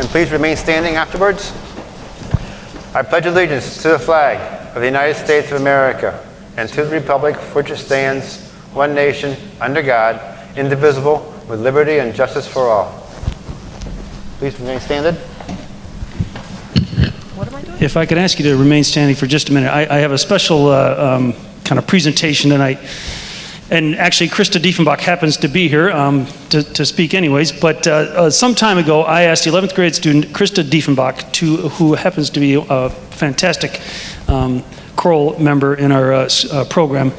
and please remain standing afterwards. I pledge allegiance to the flag of the United States of America and to the republic for which it stands, one nation, under God, indivisible, with liberty and justice for all. Please remain standing. What am I doing? If I could ask you to remain standing for just a minute. I have a special kind of presentation tonight. And actually, Krista Diefenbach happens to be here to speak anyways. But some time ago, I asked the 11th grade student, Krista Diefenbach, who happens to be a fantastic choral member in our program,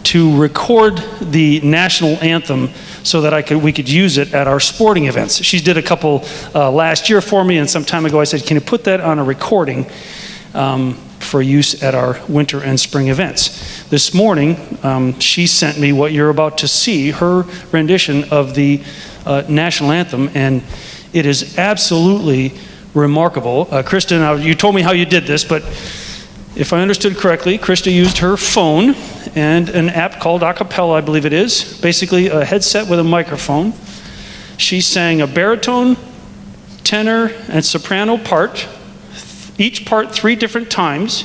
to record the national anthem so that we could use it at our sporting events. She did a couple last year for me, and some time ago I said, can you put that on a recording for use at our winter and spring events? This morning, she sent me what you're about to see, her rendition of the national anthem, and it is absolutely remarkable. Krista, now you told me how you did this, but if I understood correctly, Krista used her phone and an app called Acapella, I believe it is, basically a headset with a microphone. She sang a baritone, tenor, and soprano part, each part 3 different times,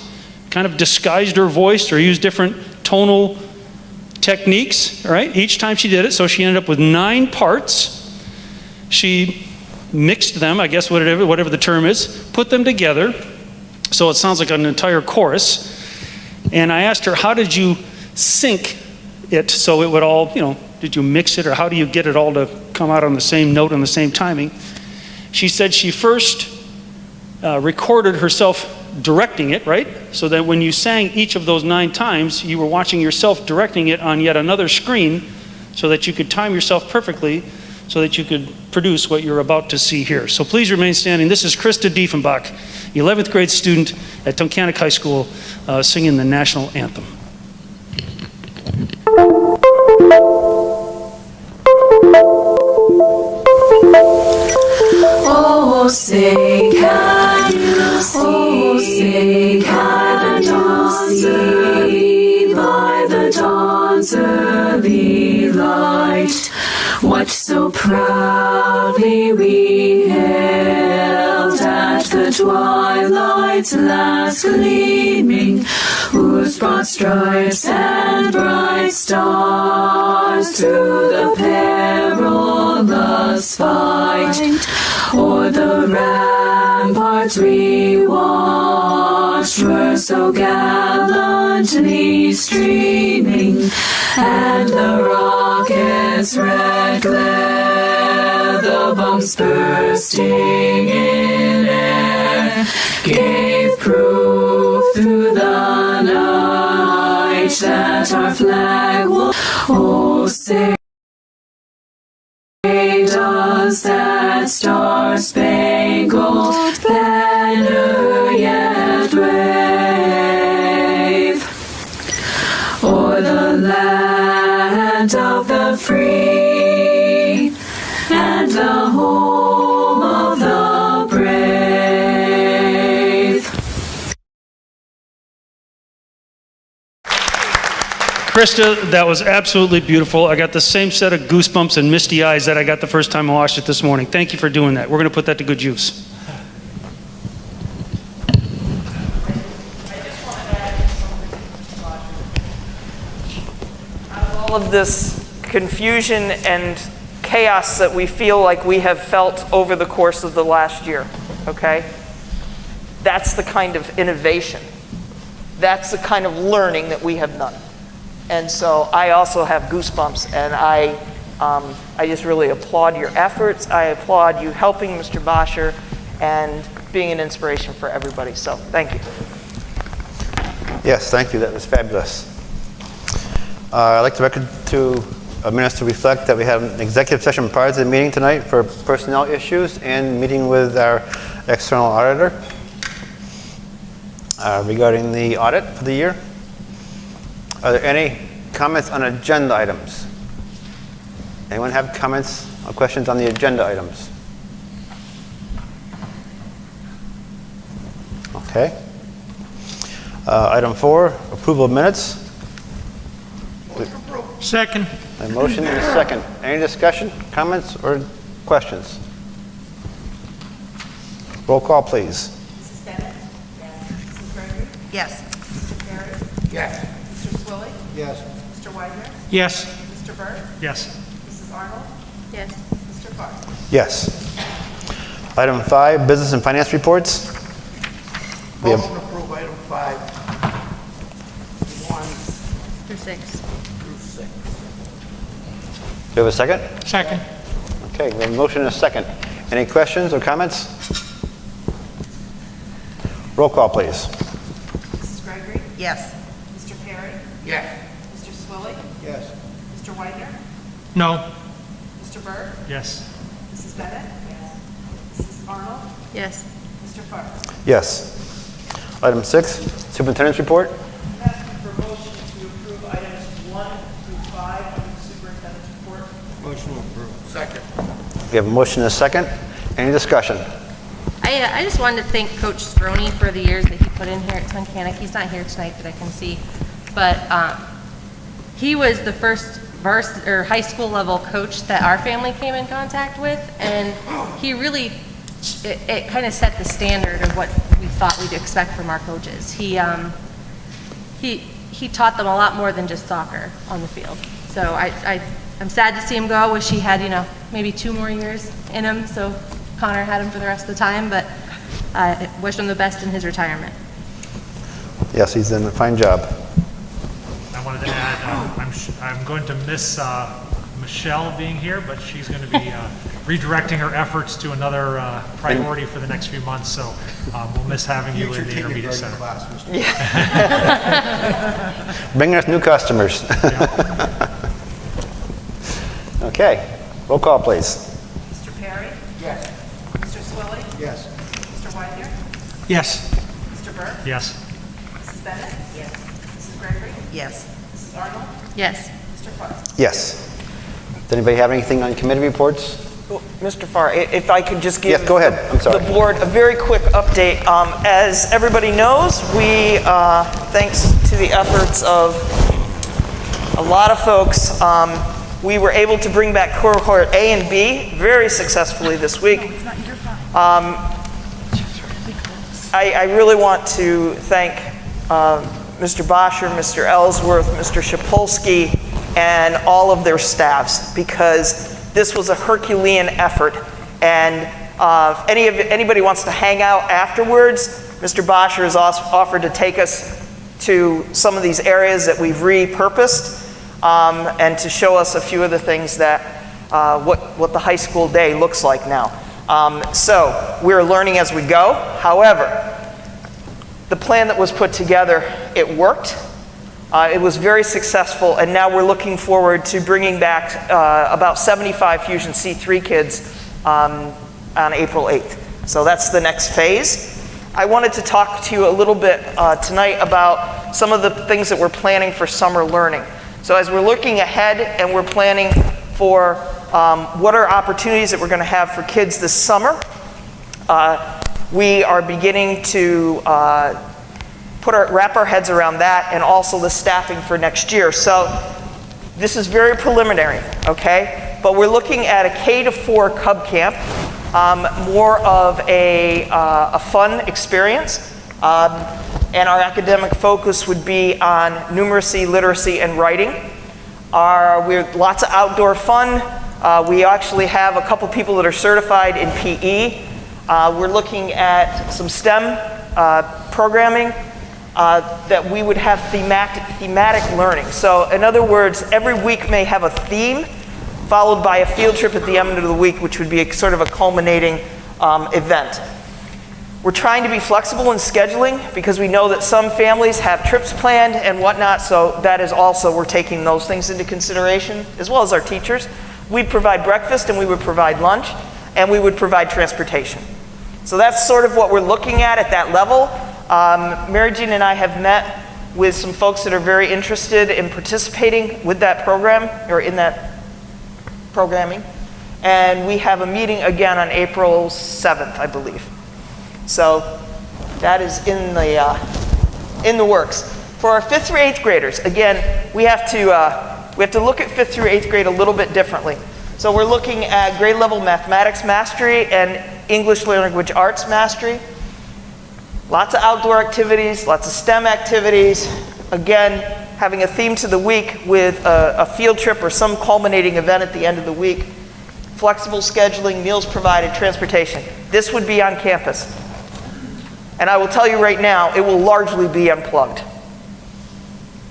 kind of disguised her voice or used different tonal techniques, right? Each time she did it, so she ended up with 9 parts. She mixed them, I guess whatever the term is, put them together, so it sounds like an entire chorus. And I asked her, how did you sync it so it would all, did you mix it, or how do you get it all to come out on the same note and the same timing? She said she first recorded herself directing it, right? So that when you sang each of those 9 times, you were watching yourself directing it on yet another screen so that you could time yourself perfectly so that you could produce what you're about to see here. So please remain standing. This is Krista Diefenbach, 11th grade student at Tunkhannock High School, singing the national anthem. Oh, say can you see, by the dawn's early light, what so proudly we hailed at the twilight's last gleaming, whose broad stripes and bright stars through the perilous fight o'er the ramparts we watched were so gallantly streaming, and the rocket's red glare, the bombs bursting in air, gave proof through the night that our flag will, oh, say does that star-spangled banner yet wave o'er the land of the free and the home of the brave. Krista, that was absolutely beautiful. I got the same set of goosebumps and misty eyes that I got the first time I watched it this morning. Thank you for doing that. We're going to put that to good use. Out of all of this confusion and chaos that we feel like we have felt over the course of the last year, okay? That's the kind of innovation. That's the kind of learning that we have done. And so I also have goosebumps, and I just really applaud your efforts. I applaud you helping Mr. Bosher and being an inspiration for everybody. So thank you. Yes, thank you. That was fabulous. I'd like to minutes to reflect that we have an executive session prior to the meeting tonight for personnel issues and meeting with our external auditor regarding the audit for the year. Are there any comments on agenda items? Anyone have comments or questions on the agenda items? Okay. Item 4, approval of minutes. Second. A motion and a second. Any discussion, comments, or questions? Roll call, please. Mrs. Bennett? Yes. Mrs. Gregory? Yes. Mr. Perry? Yes. Mr. Swilly? Yes. Mr. Widener? Yes. Mr. Burke? Yes. Mrs. Arnold? Yes. Mr. Farr? Yes. Item 5, business and finance reports. We have- Motion to approve item 5. 1 Through 6. through 6. Do we have a second? Second. Okay, we have a motion and a second. Any questions or comments? Roll call, please. Mrs. Gregory? Yes. Mr. Perry? Yes. Mr. Swilly? Yes. Mr. Widener? No. Mr. Burke? Yes. Mrs. Bennett? Yes. Mrs. Arnold? Yes. Mr. Farr? Yes. Item 6, superintendent's report. Asking for motion to approve items 1 through 5 of the superintendent's report. Motion to approve. Second. We have a motion and a second. Any discussion? I just wanted to thank Coach Stroney for the years that he put in here at Tunkhannock. He's not here tonight that I can see, but he was the first high school level coach that our family came in contact with, and he really, it kind of set the standard of what we thought we'd expect from our coaches. He taught them a lot more than just soccer on the field. So I'm sad to see him go. I wish he had, maybe 2 more years in him, so Connor had him for the rest of the time, but I wish him the best in his retirement. Yes, he's done a fine job. I wanted to add, I'm going to miss Michelle being here, but she's going to be redirecting her efforts to another priority for the next few months, so we'll miss having you in the intermediate center. Bringing us new customers. Okay, roll call, please. Mr. Perry? Yes. Mr. Swilly? Yes. Mr. Widener? Yes. Mr. Burke? Yes. Mrs. Bennett? Yes. Mrs. Gregory? Yes. Mrs. Arnold? Yes. Mr. Farr? Yes. Does anybody have anything on committee reports? Mr. Farr, if I could just give Yes, go ahead. I'm sorry. the board a very quick update. As everybody knows, we, thanks to the efforts of a lot of folks, we were able to bring back cohort A and B very successfully this week. I really want to thank Mr. Bosher, Mr. Ellsworth, Mr. Shapolsky, and all of their staffs, because this was a Herculean effort. And if anybody wants to hang out afterwards, Mr. Bosher has offered to take us to some of these areas that we've repurposed, and to show us a few of the things that what the high school day looks like now. So we're learning as we go. However, the plan that was put together, it worked. It was very successful, and now we're looking forward to bringing back about 75 Fusion C3 kids on April 8th. So that's the next phase. I wanted to talk to you a little bit tonight about some of the things that we're planning for summer learning. So as we're looking ahead and we're planning for what are opportunities that we're going to have for kids this summer, we are beginning to wrap our heads around that, and also the staffing for next year. So this is very preliminary, okay? But we're looking at a K-4 Cub Camp, more of a fun experience. And our academic focus would be on numeracy, literacy, and writing. We're lots of outdoor fun. We actually have a couple people that are certified in PE. We're looking at some STEM programming that we would have thematic learning. So in other words, every week may have a theme, followed by a field trip at the end of the week, which would be a sort of a culminating event. We're trying to be flexible in scheduling because we know that some families have trips planned and whatnot, so that is also, we're taking those things into consideration, as well as our teachers. We'd provide breakfast and we would provide lunch, and we would provide transportation. So that's sort of what we're looking at that level. Mary Jean and I have met with some folks that are very interested in participating with that program, or in that programming. And we have a meeting again on April 7th, I believe. So that is in the works. For our 5th through 8th graders, again, we have to look at 5th through 8th grade a little bit differently. So we're looking at grade level mathematics mastery and English language arts mastery. Lots of outdoor activities, lots of STEM activities. Again, having a theme to the week with a field trip or some culminating event at the end of the week. Flexible scheduling, meals provided, transportation. This would be on campus. And I will tell you right now, it will largely be unplugged.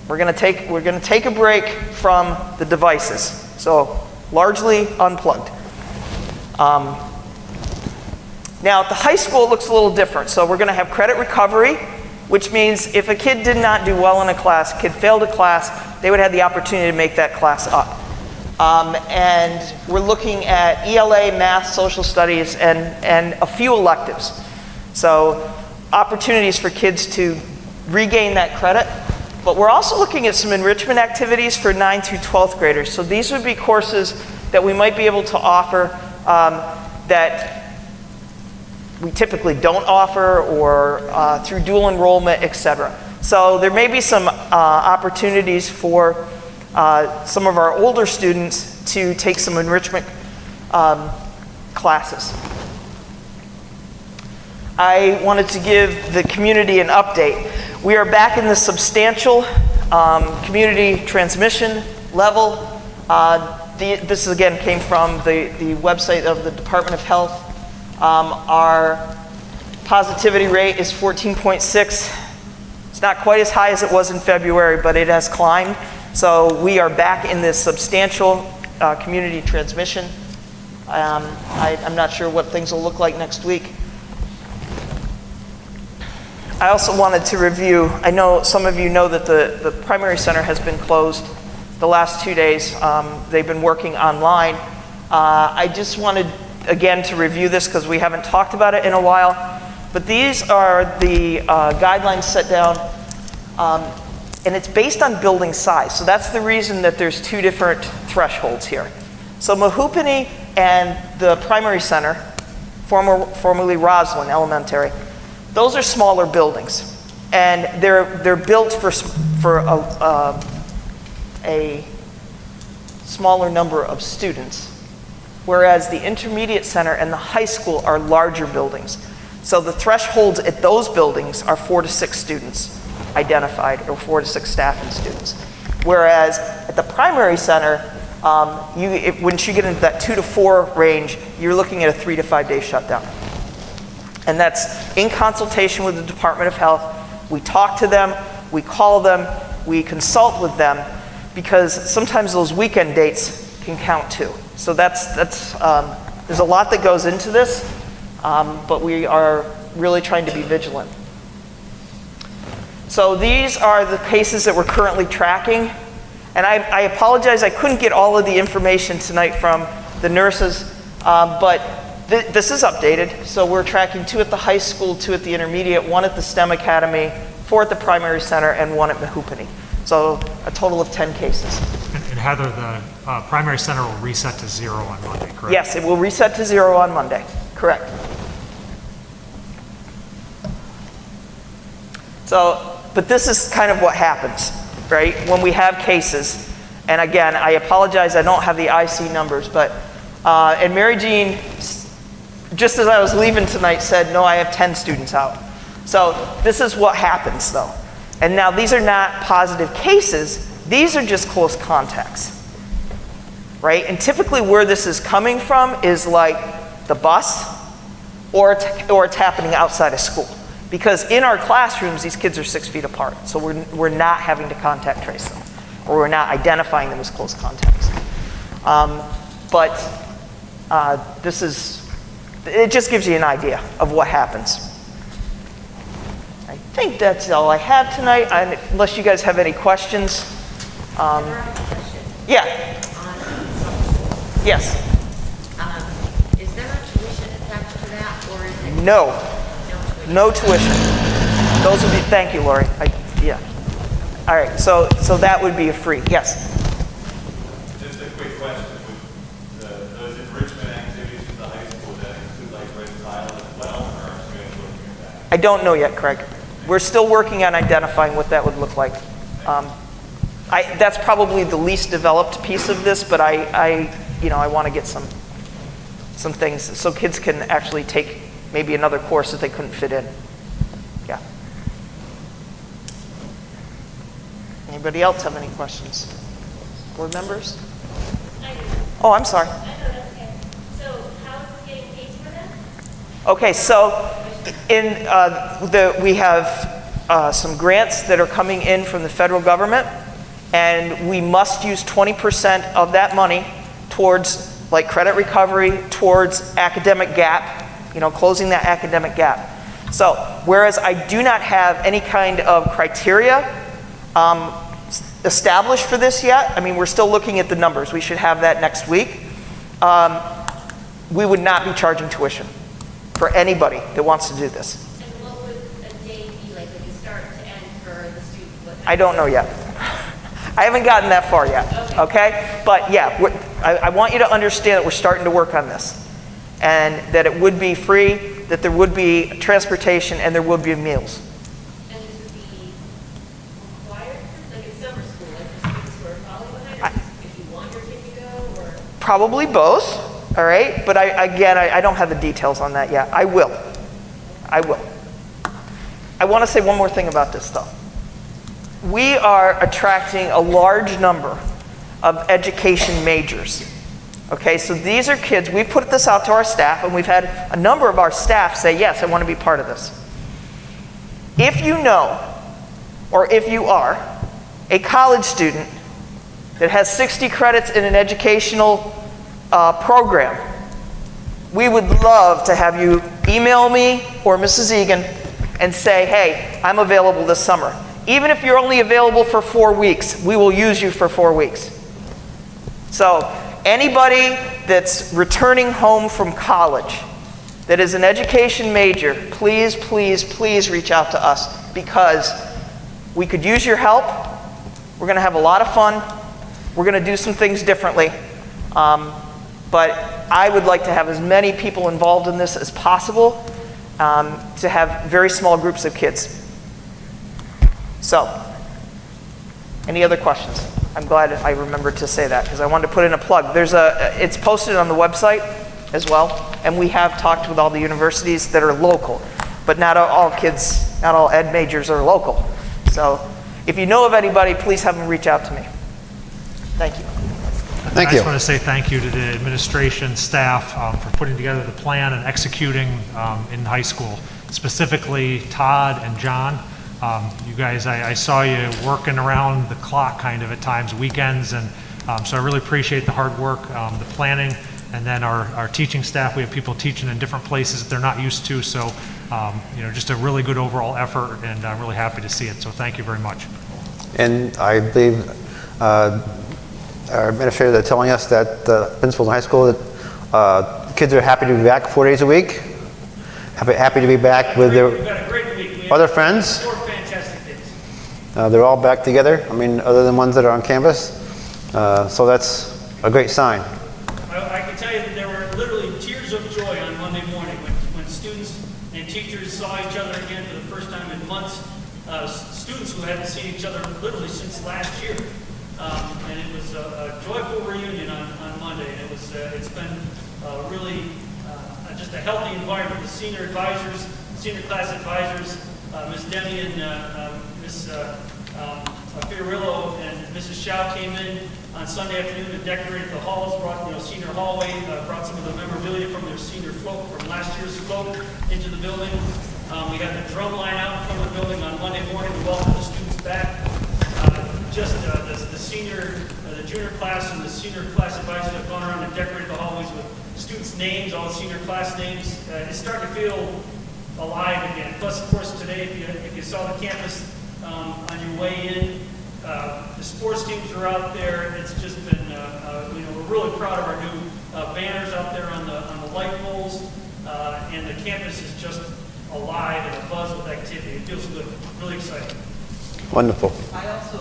We're going to take a break from the devices. So largely unplugged. Now at the high school it looks a little different. So we're going to have credit recovery, which means if a kid did not do well in a class, a kid failed a class, they would have the opportunity to make that class up. And we're looking at ELA, math, social studies, and a few electives. So opportunities for kids to regain that credit. But we're also looking at some enrichment activities for 9th through 12th graders. So these would be courses that we might be able to offer that we typically don't offer, or through dual enrollment, etc. So there may be some opportunities for some of our older students to take some enrichment classes. I wanted to give the community an update. We are back in the substantial community transmission level. This again came from the website of the Department of Health. Our positivity rate is 14.6. It's not quite as high as it was in February, but it has climbed. So we are back in this substantial community transmission. I'm not sure what things will look like next week. I also wanted to review, I know some of you know that the primary center has been closed the last 2 days. They've been working online. I just wanted, again, to review this because we haven't talked about it in a while. But these are the guidelines set down, and it's based on building size. So that's the reason that there's two different thresholds here. So Mahoopany and the primary center, formerly Roslyn Elementary, those are smaller buildings, and they're built for a smaller number of students, whereas the intermediate center and the high school are larger buildings. So the thresholds at those buildings are 4 to 6 students identified, or 4 to 6 staff and students. Whereas at the primary center, once you get into that 2 to 4 range, you're looking at a 3 to 5 day shutdown. And that's in consultation with the Department of Health. We talk to them, we call them, we consult with them, because sometimes those weekend dates can count too. So there's a lot that goes into this, but we are really trying to be vigilant. So these are the cases that we're currently tracking. And I apologize, I couldn't get all of the information tonight from the nurses, but this is updated. So we're tracking 2 at the high school, 2 at the intermediate, 1 at the STEM Academy, 4 at the primary center, and 1 at Mahoopany. So a total of 10 cases. And Heather, the primary center will reset to 0 on Monday, correct? Yes, it will reset to 0 on Monday, correct. So, but this is kind of what happens, right? When we have cases, and again, I apologize, I don't have the IC numbers, but, and Mary Jean, just as I was leaving tonight, said, no, I have 10 students out. So this is what happens though. And now these are not positive cases, these are just close contacts, right? And typically where this is coming from is like the bus, or it's happening outside of school. Because in our classrooms, these kids are 6 feet apart. So we're not having to contact trace them, or we're not identifying them as close contacts. It just gives you an idea of what happens. I think that's all I have tonight, unless you guys have any questions. Yeah. Yes. Is there a tuition attached to that, or is it? No tuition. Those would be, thank you, Lori. Yeah. All right, so that would be a free, yes. Just a quick question. With those enrichment activities for the high school, that include like red tile as well, or are students looking at that? I don't know yet, Craig. We're still working on identifying what that would look like. That's probably the least developed piece of this, but I want to get some things so kids can actually take maybe another course that they couldn't fit in. Yeah. Anybody else have any questions? Board members? Oh, I'm sorry. So how is it getting paid for them? Okay, so we have some grants that are coming in from the federal government, and we must use 20% of that money towards like credit recovery, towards academic gap, closing that academic gap. So whereas I do not have any kind of criteria established for this yet, I mean, we're still looking at the numbers. We should have that next week. We would not be charging tuition for anybody that wants to do this. And what would a day be like a start to end for the student? I don't know yet. I haven't gotten that far yet, okay? But yeah, I want you to understand that we're starting to work on this, and that it would be free, that there would be transportation, and there would be meals. And this would be required, like in summer school, like for students who are falling behind, or if you want your kid to go, or? Probably both, all right? But I don't have the details on that yet. I will. I want to say one more thing about this, though. We are attracting a large number of education majors. Okay, so these are kids, we've put this out to our staff, and we've had a number of our staff say, yes, I want to be part of this. If you know, or if you are, a college student that has 60 credits in an educational program, we would love to have you email me or Mrs. Egan and say, hey, I'm available this summer. Even if you're only available for 4 weeks, we will use you for 4 weeks. So anybody that's returning home from college that is an education major, please, please, please reach out to us, because we could use your help. We're going to have a lot of fun. We're going to do some things differently. But I would like to have as many people involved in this as possible, to have very small groups of kids. So, any other questions? I'm glad I remembered to say that, because I wanted to put in a plug. It's posted on the website as well, and we have talked with all the universities that are local, but not all kids, not all ed majors are local. So, if you know of anybody, please have them reach out to me. Thank you. I just want to say thank you to the administration, staff, for putting together the plan and executing in high school, specifically Todd and John. You guys, I saw you working around the clock kind of at times, weekends, and so I really appreciate the hard work, the planning, and then our teaching staff. We have people teaching in different places that they're not used to, so just a really good overall effort, and I'm really happy to see it, so thank you very much. And I believe our administrators are telling us that the principals in high school, that kids are happy to be back 4 days a week, happy to be back with their other friends. 4 fantastic days. They're all back together, I mean, other than ones that are on campus. So that's a great sign. I can tell you that there were literally tears of joy on Monday morning when students and teachers saw each other again for the first time in months. Students who hadn't seen each other literally since last year. And it was a joyful reunion on Monday. And it's been really just a healthy environment. The senior advisors, senior class advisors, Ms. Demi and Ms. Fiorillo and Mrs. Shao came in on Sunday afternoon and decorated the halls, brought senior hallway, brought some of the memorabilia from their senior float, from last year's float into the building. We had the drum line out in front of the building on Monday morning to welcome the students back. The junior class and the senior class advisors have gone around and decorated the hallways with students' names, all the senior class names. It's starting to feel alive again. Plus, of course, today, if you saw the campus on your way in, the sports teams are out there. It's just been, we're really proud of our new banners out there on the light poles, and the campus is just alive and abuzz with activity. It feels good. Really exciting. Wonderful. I also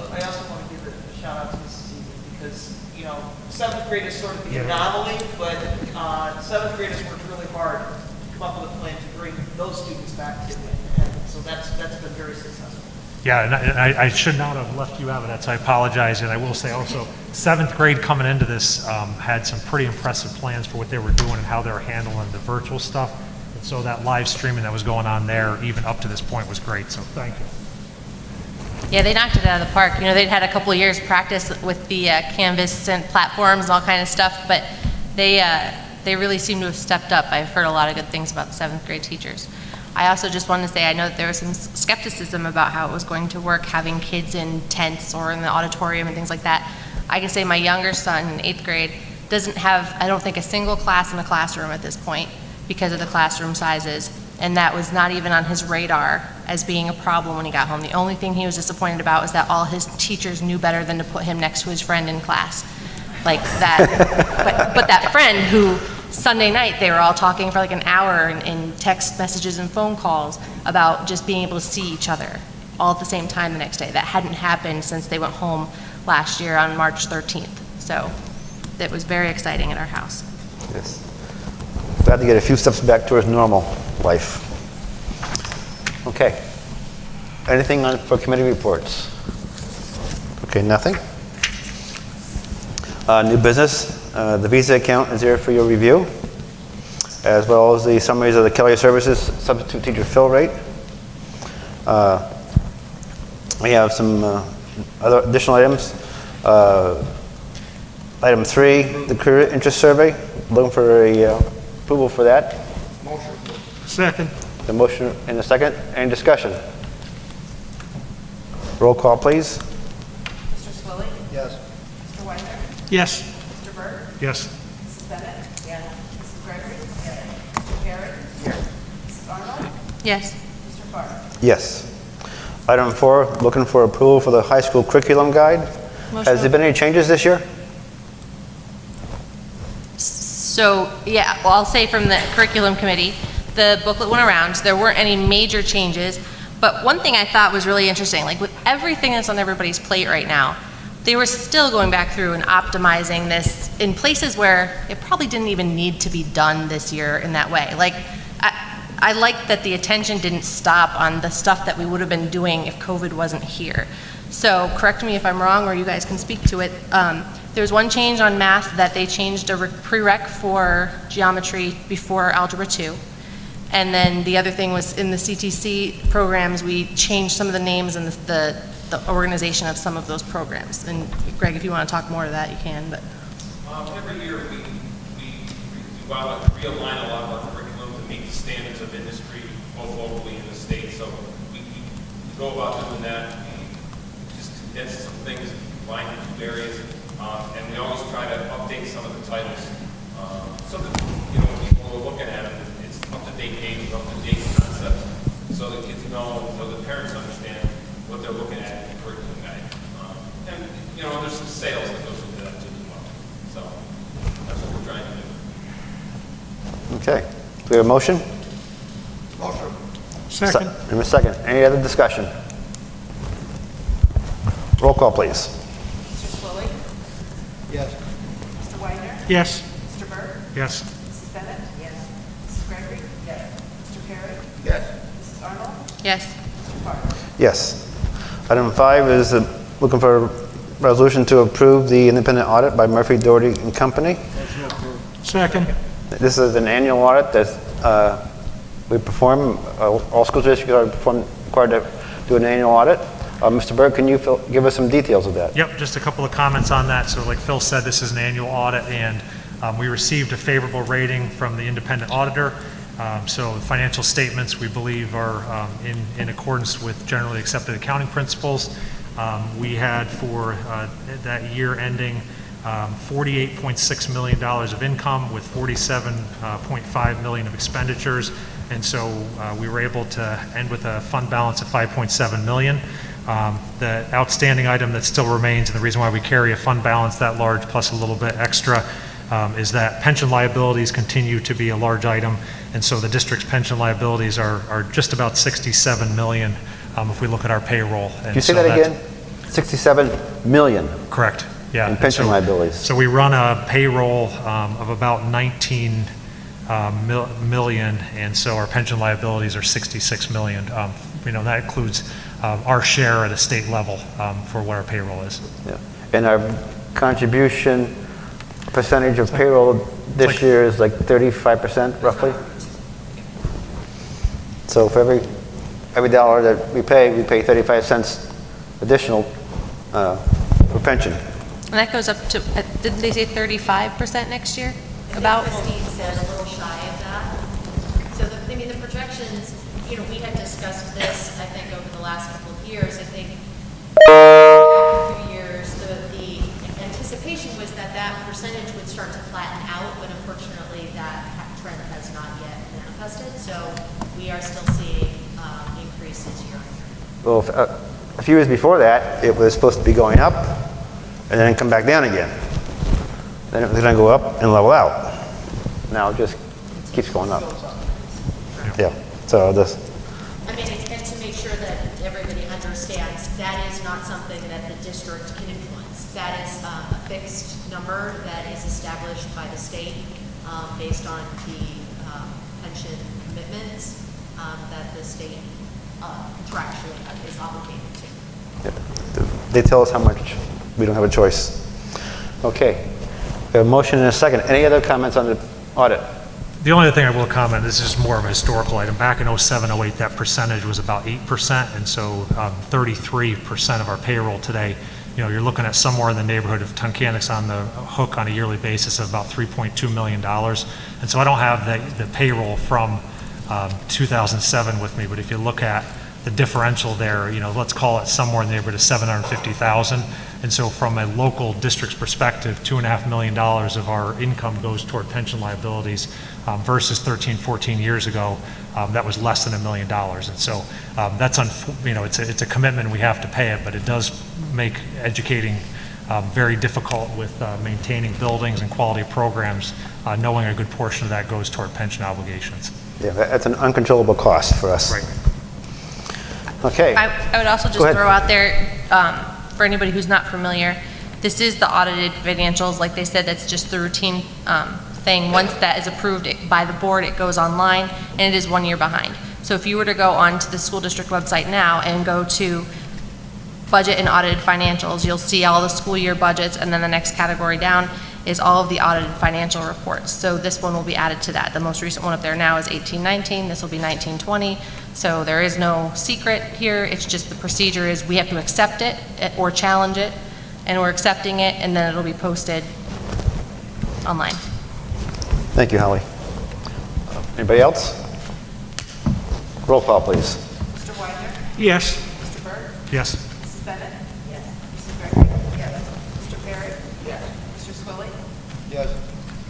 want to give a shout out to Mrs. Egan, because 7th grade is sort of the anomaly, but 7th graders worked really hard to come up with a plan to bring those students back to it, and so that's been very successful. Yeah, and I should not have left you out of that, so I apologize. And I will say also, 7th grade coming into this had some pretty impressive plans for what they were doing and how they were handling the virtual stuff. And so that live streaming that was going on there, even up to this point, was great. So thank you. Yeah, they knocked it out of the park. You know, they'd had a couple of years practice with the Canvas and platforms and all kind of stuff, but they really seem to have stepped up. I've heard a lot of good things about the 7th grade teachers. I also just wanted to say, I know that there was some skepticism about how it was going to work, having kids in tents or in the auditorium and things like that. I can say my younger son in 8th grade doesn't have, I don't think, a single class in the classroom at this point because of the classroom sizes, and that was not even on his radar as being a problem when he got home. The only thing he was disappointed about was that all his teachers knew better than to put him next to his friend in class. Like that, but that friend who Sunday night they were all talking for like an hour in text messages and phone calls about just being able to see each other all at the same time the next day. That hadn't happened since they went home last year on March 13th. So it was very exciting at our house. Yes. Glad to get a few steps back towards normal life. Okay. Anything on for committee reports? Okay, nothing. New business. The Visa account is there for your review, as well as the summaries of the Kelly Services substitute teacher fill rate. We have some other additional items. Item 3, the career interest survey. Looking for a approval for that. Second. The motion and the second. Any discussion? Roll call, please. Mr. Swilly? Yes. Mr. Wagner? Yes. Mr. Burt? Yes. Mrs. Bennett? Yes. Mrs. Gregory? Yes. Mr. Perry? Yes. Mrs. Arnold? Yes. Mr. Farr? Yes. Item 4, looking for approval for the high school curriculum guide. Has there been any changes this year? So, yeah, well, I'll say from the curriculum committee, the booklet went around. There weren't any major changes, but one thing I thought was really interesting, like with everything that's on everybody's plate right now, they were still going back through and optimizing this in places where it probably didn't even need to be done this year in that way. Like, I like that the attention didn't stop on the stuff that we would have been doing if COVID wasn't here. So correct me if I'm wrong, or you guys can speak to it. There's one change on math that they changed a prereq for geometry before Algebra 2. And then the other thing was in the CTC programs, we changed some of the names and the organization of some of those programs. And Greg, if you want to talk more to that, you can. But every year we realign a lot of our curriculum to meet the standards of industry, both locally and the state. So we go about doing that. We just condense some things, combine the two areas, and we always try to update some of the titles. So that, when people are looking at it, it's up-to-date names, up-to-date concepts, so the kids know, so the parents understand what they're looking at in the curriculum guide. And there's some sales that goes into that too as well. So that's what we're trying to do. Okay. Do we have a motion? Motion. Second. And a second. Any other discussion? Roll call, please. Mr. Swilly? Yes. Mr. Wagner? Yes. Mr. Burt? Yes. Mrs. Bennett? Yes. Mrs. Gregory? Yes. Mr. Perry? Yes. Mrs. Arnold? yes. Mr. Farr? Yes. Item 5 is looking for a resolution to approve the independent audit by Murphy, Doherty and Company. Second. This is an annual audit that we perform. All school districts are required to do an annual audit. Mr. Berg, can you give us some details of that? Yep, just a couple of comments on that. So like Phil said, this is an annual audit, and we received a favorable rating from the independent auditor. So the financial statements, we believe, are in accordance with generally accepted accounting principles. We had for that year ending $48.6 million of income with $47.5 million of expenditures. And so we were able to end with a fund balance of $5.7 million. The outstanding item that still remains, and the reason why we carry a fund balance that large plus a little bit extra, is that pension liabilities continue to be a large item. And so the district's pension liabilities are just about $67 million if we look at our payroll. Can you say that again? 67 million. Correct. Yeah. In pension liabilities. So we run a payroll of about 19 million, and so our pension liabilities are 66 million. That includes our share at a state level for what our payroll is. Yeah. And our contribution percentage of payroll this year is like 35% roughly. So for every dollar that we pay 35 cents additional for pension. And that goes up to, didn't they say 35% next year? About? Christine said a little shy of that. So the projections, we had discussed this, I think, over the last couple of years. I think after a few years, the anticipation was that percentage would start to flatten out, but unfortunately that trend has not yet manifested. So we are still seeing increases year on year. Well, a few years before that, it was supposed to be going up and then come back down again. Then it was going to go up and level out. Now it just keeps going up. Yeah. So this. And to make sure that everybody understands, that is not something that the district can influence. That is a fixed number that is established by the state based on the pension commitments that the state contractually is obligated to. Yeah. They tell us how much. We don't have a choice. Okay. We have a motion and a second. Any other comments on the audit? The only other thing I will comment, this is more of a historical item. Back in 07, 08, that percentage was about 8%, and so 33% of our payroll today, you're looking at somewhere in the neighborhood of Tuncanic's on the hook on a yearly basis of about $3.2 million. And so I don't have the payroll from 2007 with me, but if you look at the differential there, let's call it somewhere in the neighborhood of $750,000. And so from a local district's perspective, $2.5 million of our income goes toward pension liabilities versus 13, 14 years ago, that was less than $1 million. And so that's, it's a commitment, we have to pay it, but it does make educating very difficult with maintaining buildings and quality programs, knowing a good portion of that goes toward pension obligations. Yeah, that's an uncontrollable cost for us. Right. Okay. I would also just throw out there, for anybody who's not familiar, this is the audited financials. Like they said, that's just the routine thing. Once that is approved by the board, it goes online, and it is 1 year behind. So if you were to go onto the school district website now and go to budget and audited financials, you'll see all the school year budgets, and then the next category down is all of the audited financial reports. So this one will be added to that. The most recent one up there now is 18-19. This will be 19-20. So there is no secret here. It's just the procedure is we have to accept it or challenge it, and we're accepting it, and then it'll be posted online. Thank you, Holly. Anybody else? Roll call, please. Mr. Widener? Yes. Mr. Burke? Yes. Mrs. Bennett? Yes. Mrs. Gregory? Yes. Mr. Perry? Yes. Mr. Swilly? Yes.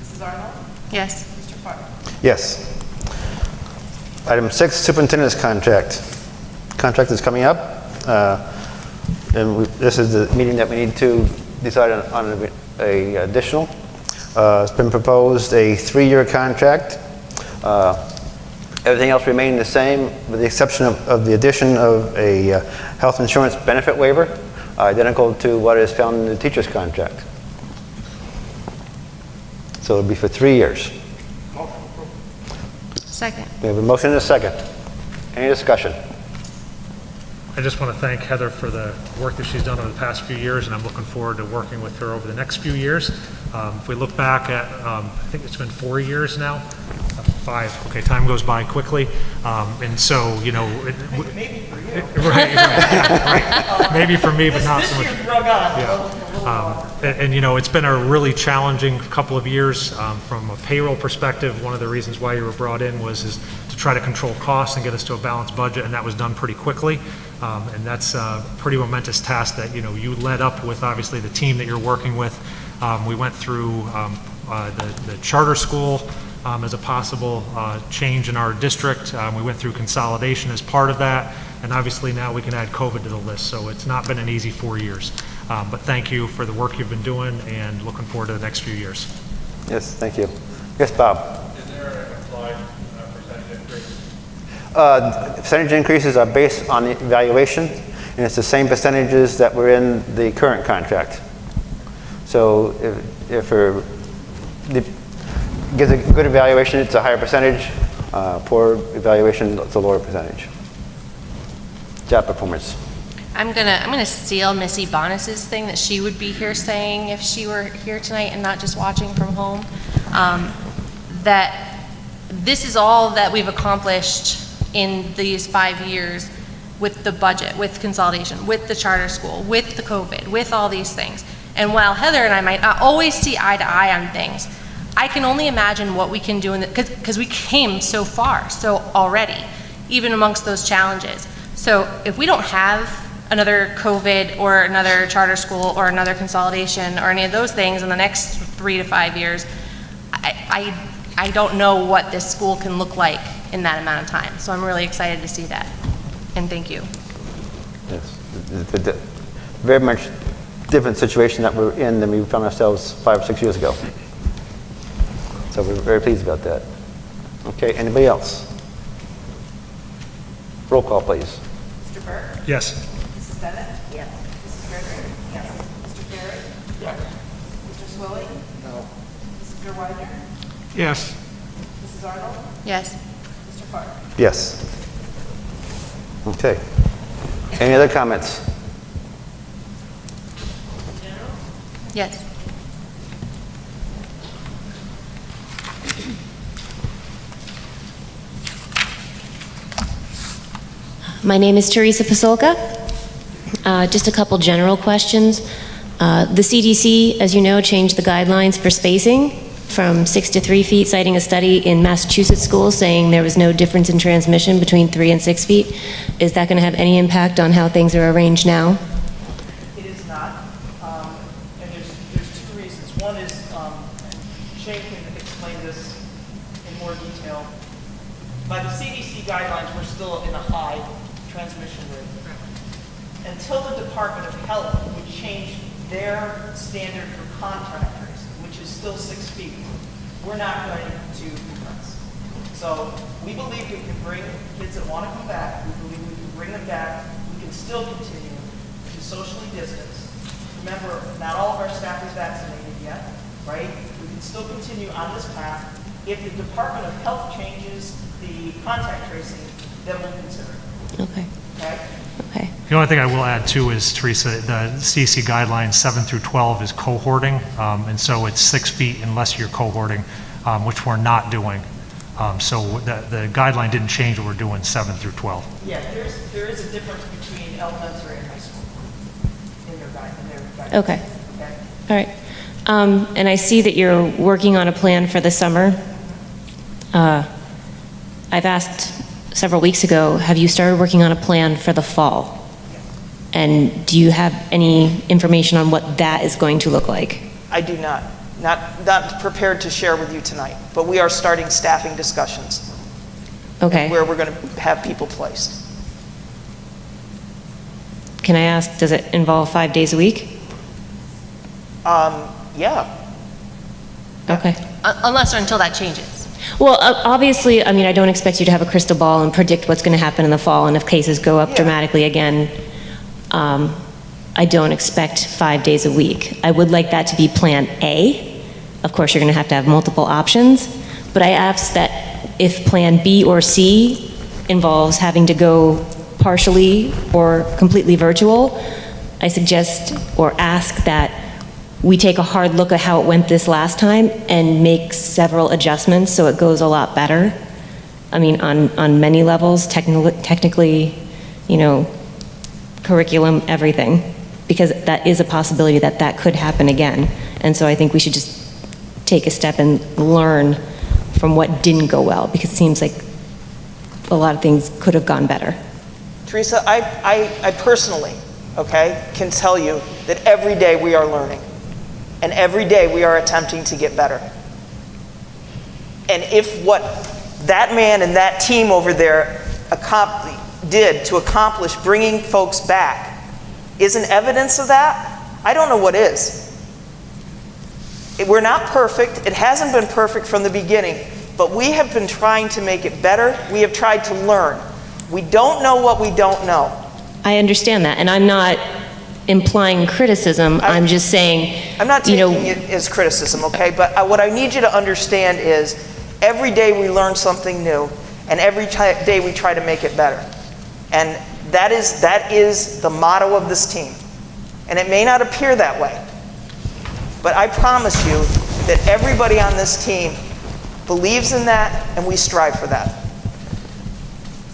Mrs. Arnold? Yes. Mr. Clark? Yes. Item 6, superintendent's contract. Contract is coming up, and this is the meeting that we need to decide on a additional. It's been proposed a 3-year contract. Everything else remaining the same, with the exception of the addition of a health insurance benefit waiver, identical to what is found in the teacher's contract. So it'll be for 3 years. Second. We have a motion and a second. Any discussion? I just want to thank Heather for the work that she's done over the past few years, and I'm looking forward to working with her over the next few years. If we look back at, I think it's been 4 years now, 5. Okay, time goes by quickly, and so Maybe for you. right. Maybe for me, but not so much. This year drug on. Yeah. And it's been a really challenging couple of years from a payroll perspective. One of the reasons why you were brought in was to try to control costs and get us to a balanced budget, and that was done pretty quickly. And that's a pretty momentous task that you led up with, obviously, the team that you're working with. We went through the charter school as a possible change in our district. We went through consolidation as part of that, and obviously now we can add COVID to the list. So it's not been an easy 4 years. But thank you for the work you've been doing, and looking forward to the next few years. Yes, thank you. Yes, Bob? Is there an implied percentage increase? Percentage increases are based on the evaluation, and it's the same percentages that were in the current contract. So if it gives a good evaluation, it's a higher percentage. Poor evaluation, it's a lower percentage. Job performance. I'm gonna steal Missy Bonis's thing that she would be here saying if she were here tonight and not just watching from home. That this is all that we've accomplished in these 5 years with the budget, with consolidation, with the charter school, with the COVID, with all these things. And while Heather and I might not always see eye to eye on things, I can only imagine what we can do because we came so far, so already, even amongst those challenges. So if we don't have another COVID or another charter school or another consolidation or any of those things in the next 3 to 5 years, I don't know what this school can look like in that amount of time. So I'm really excited to see that. And thank you. Yes. The very much different situation that we're in than we found ourselves 5 or 6 years ago. So we're very pleased about that. Okay, anybody else? Roll call, please. Mr. Burke? Yes. Mrs. Bennett? Yes. Mrs. Gregory? Yes. Mr. Perry? Yes. Mr. Swilling? No. Mr. Widener? Yes. Mrs. Arnold? Yes. Mr. Clark? Yes. Okay. Any other comments? Yes. My name is Teresa Pasolka. Just a couple general questions. The CDC, as you know, changed the guidelines for spacing from 6 to 3 feet, citing a study in Massachusetts schools saying there was no difference in transmission between 3 and 6 feet. Is that going to have any impact on how things are arranged now? It is not, and there's 2 reasons. One is, Shay can explain this in more detail. By the CDC guidelines, we're still in a high transmission rate. Until the Department of Health would change their standard for contact tracing, which is still 6 feet, we're not going to compress. So we believe we can bring kids that want to come back. We believe we can bring them back. We can still continue to socially distance. Remember, not all of our staff is vaccinated yet, right? We can still continue on this path. If the Department of Health changes the contact tracing, then we'll consider it. Okay. Okay? Okay. The only thing I will add too is, Teresa, the CDC guidelines 7 through 12 is cohorting, and so it's 6 feet unless you're cohorting, which we're not doing. So the guideline didn't change what we're doing 7 through 12. Yeah, there is a difference between elementary and high school in their guidelines. Okay. Okay? All right. And I see that you're working on a plan for the summer. I've asked several weeks ago, have you started working on a plan for the fall? And do you have any information on what that is going to look like? I do not. Not prepared to share with you tonight, but we are starting staffing discussions. Okay. Where we're going to have people placed. Can I ask, does it involve 5 days a week? Yeah. Okay. Unless or until that changes. Well, obviously, I mean, I don't expect you to have a crystal ball and predict what's going to happen in the fall, and if cases go up dramatically again, I don't expect 5 days a week. I would like that to be plan A. Of course, you're going to have multiple options, but I ask that if plan B or C involves having to go partially or completely virtual, I suggest or ask that we take a hard look at how it went this last time and make several adjustments so it goes a lot better. I mean, on many levels, technically, you know, curriculum, everything, because that is a possibility that that could happen again. And so I think we should just take a step and learn from what didn't go well, because it seems like a lot of things could have gone better. Teresa, I personally, okay, can tell you that every day we are learning. And every day we are attempting to get better. And if what that man and that team over there did to accomplish bringing folks back isn't evidence of that, I don't know what is. We're not perfect. It hasn't been perfect from the beginning, but we have been trying to make it better. We have tried to learn. We don't know what we don't know. I understand that, and I'm not implying criticism. I'm just saying, I'm not taking it as criticism, okay? But what I need you to understand is every day we learn something new, and every day we try to make it better. And That is the motto of this team. And it may not appear that way, but I promise you that everybody on this team believes in that, and we strive for that.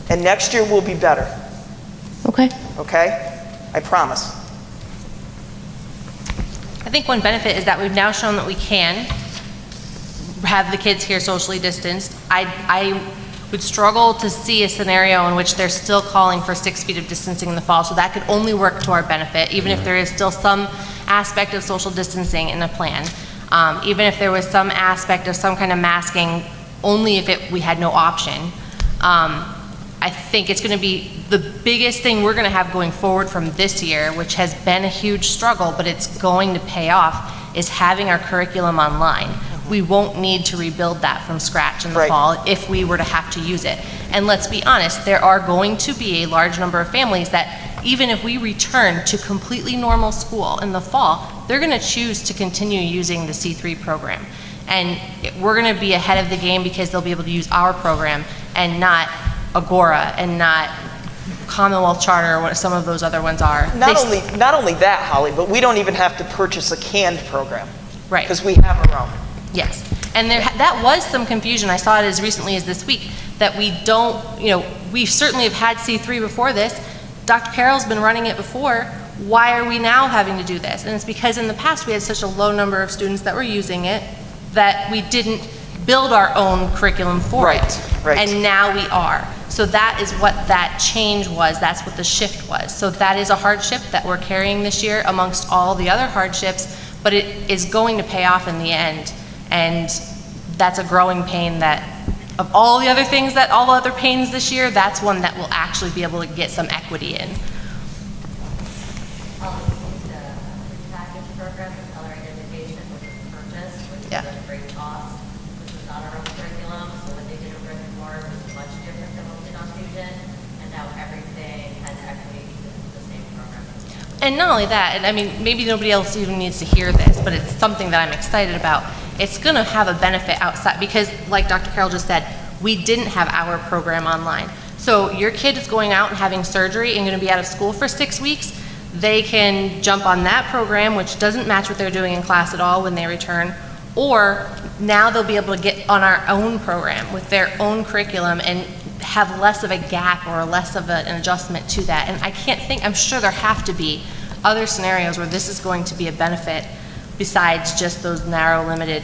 And next year will be better. Okay. Okay? I promise. I think one benefit is that we've now shown that we can have the kids here socially distanced. I would struggle to see a scenario in which they're still calling for 6 feet of distancing in the fall, so that could only work to our benefit, even if there is still some aspect of social distancing in the plan. Even if there was some aspect of some kind of masking, only if we had no option. I think it's going to be the biggest thing we're going to have going forward from this year, which has been a huge struggle, but it's going to pay off, is having our curriculum online. We won't need to rebuild that from scratch in the fall if we were to have to use it. And let's be honest, there are going to be a large number of families that even if we return to completely normal school in the fall, they're going to choose to continue using the C3 program. And we're going to be ahead of the game because they'll be able to use our program and not Agora and not Commonwealth Charter or what some of those other ones are. Not only that, Holly, but we don't even have to purchase a canned program. Right. Because we have our own. Yes, and that was some confusion. I saw it as recently as this week, that we don't, we certainly have had C3 before this. Dr. Carroll's been running it before. Why are we now having to do this? And it's because in the past we had such a low number of students that were using it that we didn't build our own curriculum for it. Right. And now we are. So that is what that change was. That's what the shift was. So that is a hardship that we're carrying this year amongst all the other hardships, but it is going to pay off in the end. And that's a growing pain that, of all the other things that, all the other pains this year, that's one that will actually be able to get some equity in. The package program, accelerated education, which was purchased, which is at a great cost. This is not our own curriculum, so what they did in Brick and Mortar was much different than what we did on Fusion, and now everything has equity because it's the same program. And not only that, and I mean, maybe nobody else even needs to hear this, but it's something that I'm excited about. It's going to have a benefit outside because, like Dr. Carroll just said, we didn't have our program online. So your kid is going out and having surgery and going to be out of school for 6 weeks. They can jump on that program, which doesn't match what they're doing in class at all when they return, or now they'll be able to get on our own program with their own curriculum and have less of a gap or less of an adjustment to that. And I can't think, I'm sure there have to be other scenarios where this is going to be a benefit besides just those narrow, limited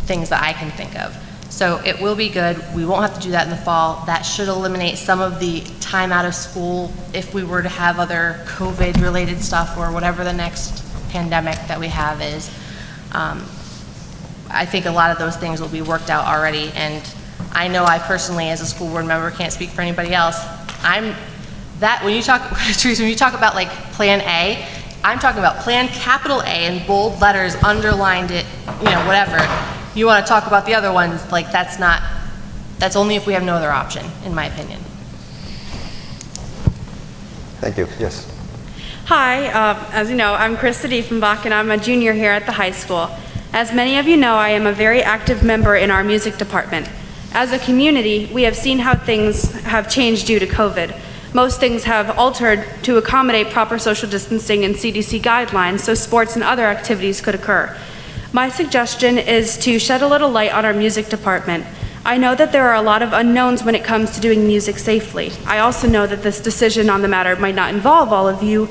things that I can think of. So it will be good. We won't have to do that in the fall. That should eliminate some of the time out of school if we were to have other COVID-related stuff or whatever the next pandemic that we have is. I think a lot of those things will be worked out already, and I know I personally, as a school board member, can't speak for anybody else. When you talk, Teresa, when you talk about like Plan A, I'm talking about Plan capital A in bold letters, underlined it, whatever. You want to talk about the other ones, like that's only if we have no other option, in my opinion. Thank you. Yes. Hi, as you know, I'm Krista Diefenbach, and I'm a junior here at the high school. As many of you know, I am a very active member in our music department. As a community, we have seen how things have changed due to COVID. Most things have altered to accommodate proper social distancing and CDC guidelines so sports and other activities could occur. My suggestion is to shed a little light on our music department. I know that there are a lot of unknowns when it comes to doing music safely. I also know that this decision on the matter might not involve all of you,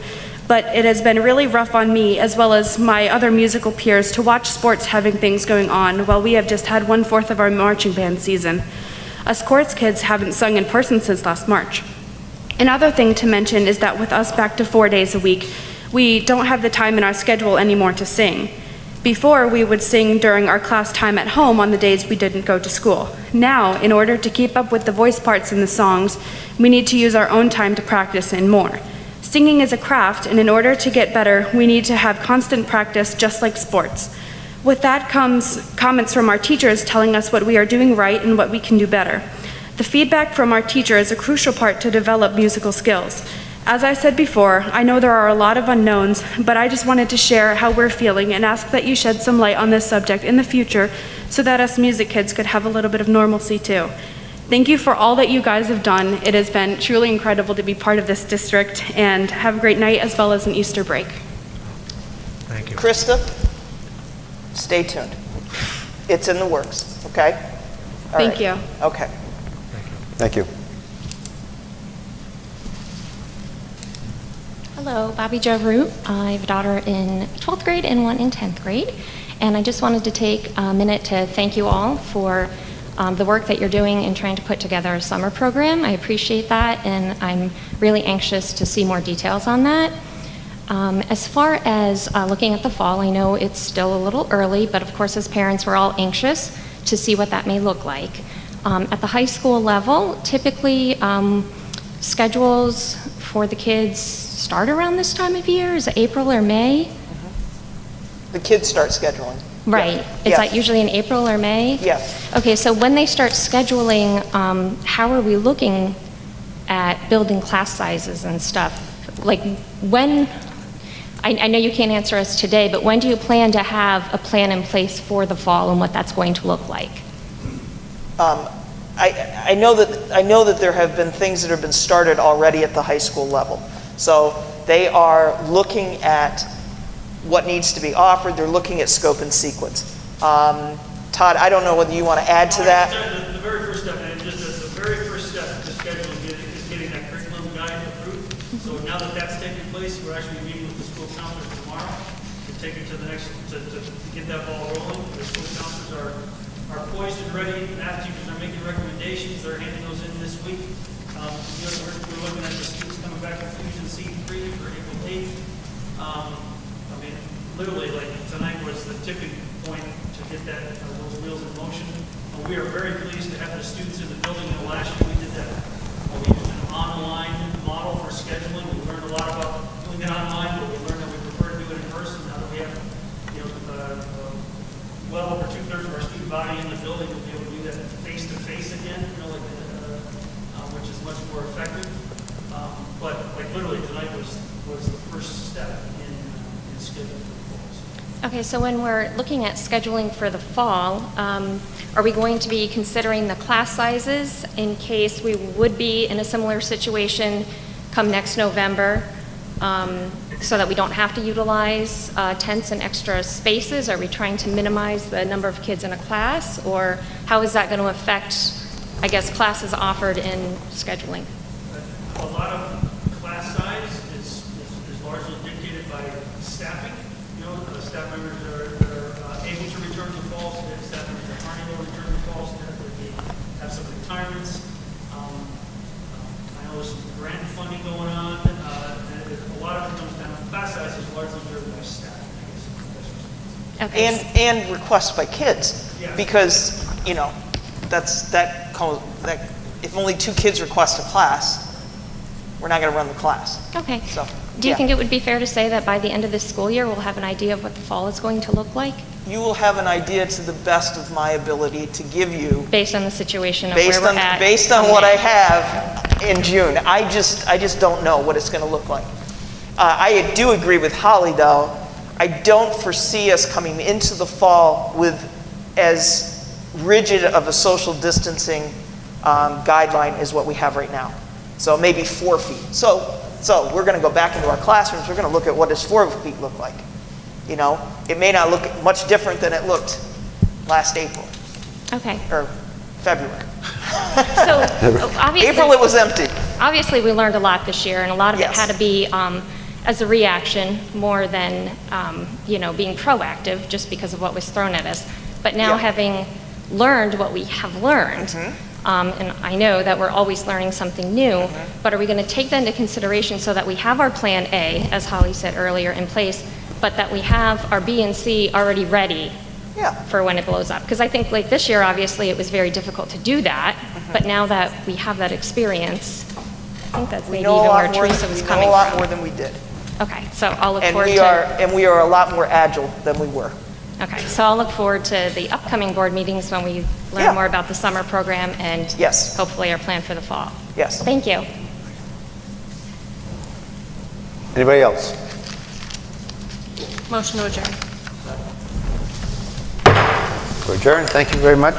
but it has been really rough on me as well as my other musical peers to watch sports having things going on while we have just had 1/4 of our marching band season. Us chorus kids haven't sung in person since last March. Another thing to mention is that with us back to 4 days a week, we don't have the time in our schedule anymore to sing. Before, we would sing during our class time at home on the days we didn't go to school. Now, in order to keep up with the voice parts in the songs, we need to use our own time to practice and more. Singing is a craft, and in order to get better, we need to have constant practice just like sports. With that comes comments from our teachers telling us what we are doing right and what we can do better. The feedback from our teacher is a crucial part to develop musical skills. As I said before, I know there are a lot of unknowns, but I just wanted to share how we're feeling and ask that you shed some light on this subject in the future so that us music kids could have a little bit of normalcy too. Thank you for all that you guys have done. It has been truly incredible to be part of this district, and have a great night as well as an Easter break. Thank you. Krista, stay tuned. It's in the works, okay? All Thank right. you. Okay. Thank you. Hello, Bobby Jo Root. I have a daughter in 12th grade and one in 10th grade. And I just wanted to take a minute to thank you all for the work that you're doing in trying to put together a summer program. I appreciate that, and I'm really anxious to see more details on that. As far as looking at the fall, I know it's still a little early, but of course as parents we're all anxious to see what that may look like. At the high school level, typically schedules for the kids start around this time of year? Is it April or May? The kids start scheduling. Right. Yes. Is Yes. that usually in April or May? Yes. Okay, so when they start scheduling, how are we looking at building class sizes and stuff? Like when, I know you can't answer us today, but when do you plan to have a plan in place for the fall and what that's going to look like? I know that there have been things that have been started already at the high school level. So they are looking at what needs to be offered. They're looking at scope and sequence. Todd, I don't know whether you want to add to that. The very first step, and just the very first step to scheduling is getting that curriculum guide approved. So now that that's taking place, we're actually meeting with the school counselors tomorrow to take it to the next, to get that ball rolling. The school counselors are poised and ready. Math teachers are making recommendations. They're handing those in this week. We're looking at the students coming back to Fusion C3 for April 8th. I mean, literally, like tonight was the tipping point to get those wheels in motion. We are very pleased to have the students in the building. And last year we did that. We used an online model for scheduling. We learned a lot about doing it online, but we learned that we prefer to do it in person. Now that we have, well over 2/3 of our student body in the building, we'll be able to do that face to face again. Which is much more effective. But literally tonight was the first step in scheduling for the fall. Okay, so when we're looking at scheduling for the fall, are we going to be considering the class sizes in case we would be in a similar situation come next November, so that we don't have to utilize tents and extra spaces? Are we trying to minimize the number of kids in a class, or how is that going to affect, I guess, classes offered in scheduling? A lot of class size is largely dictated by staffing. The staff members are able to return to fall, staff members that aren't able to return to fall, staff that have some retirements. I know there's some grant funding going on, and a lot of it comes down to class size is largely driven by staff. Okay. And requests by kids. Yes. Because, if only 2 kids request a class, we're not going to run the class. Okay. So, Do you yeah. think it would be fair to say that by the end of this school year, we'll have an idea of what the fall is going to look like? You will have an idea to the best of my ability to give you Based on the situation of where we're at? based on what I have in June. I just don't know what it's going to look like. I do agree with Holly, though. I don't foresee us coming into the fall with as rigid of a social distancing guideline as what we have right now. So maybe 4 feet. So we're going to go back into our classrooms. We're going to look at what does 4 feet look like. It may not look much different than it looked last April. Okay. Or February. So obviously, April it was empty. Obviously, we learned a lot this year, and a lot of Yes. it had to be as a reaction more than being proactive, just because of what was thrown at us. But now, Yeah. having learned what we have learned, and I know that we're always learning something new, but are we going to take that into consideration so that we have our plan A, as Holly said earlier, in place, but that we have our B and C already ready for when it blows up? Because I think this year, obviously, it was very difficult to do that, but now that we have that experience, I think that's maybe even where Teresa was coming We know a lot from. more than we did. Okay, so I'll look And forward we are a lot more agile than we were. Okay, so I'll look forward to the upcoming board meetings when we learn more about the summer program and hopefully our plan for the fall. Yes. Thank you. Anybody else? Motion to adjourn. We're adjourned. Thank you very much.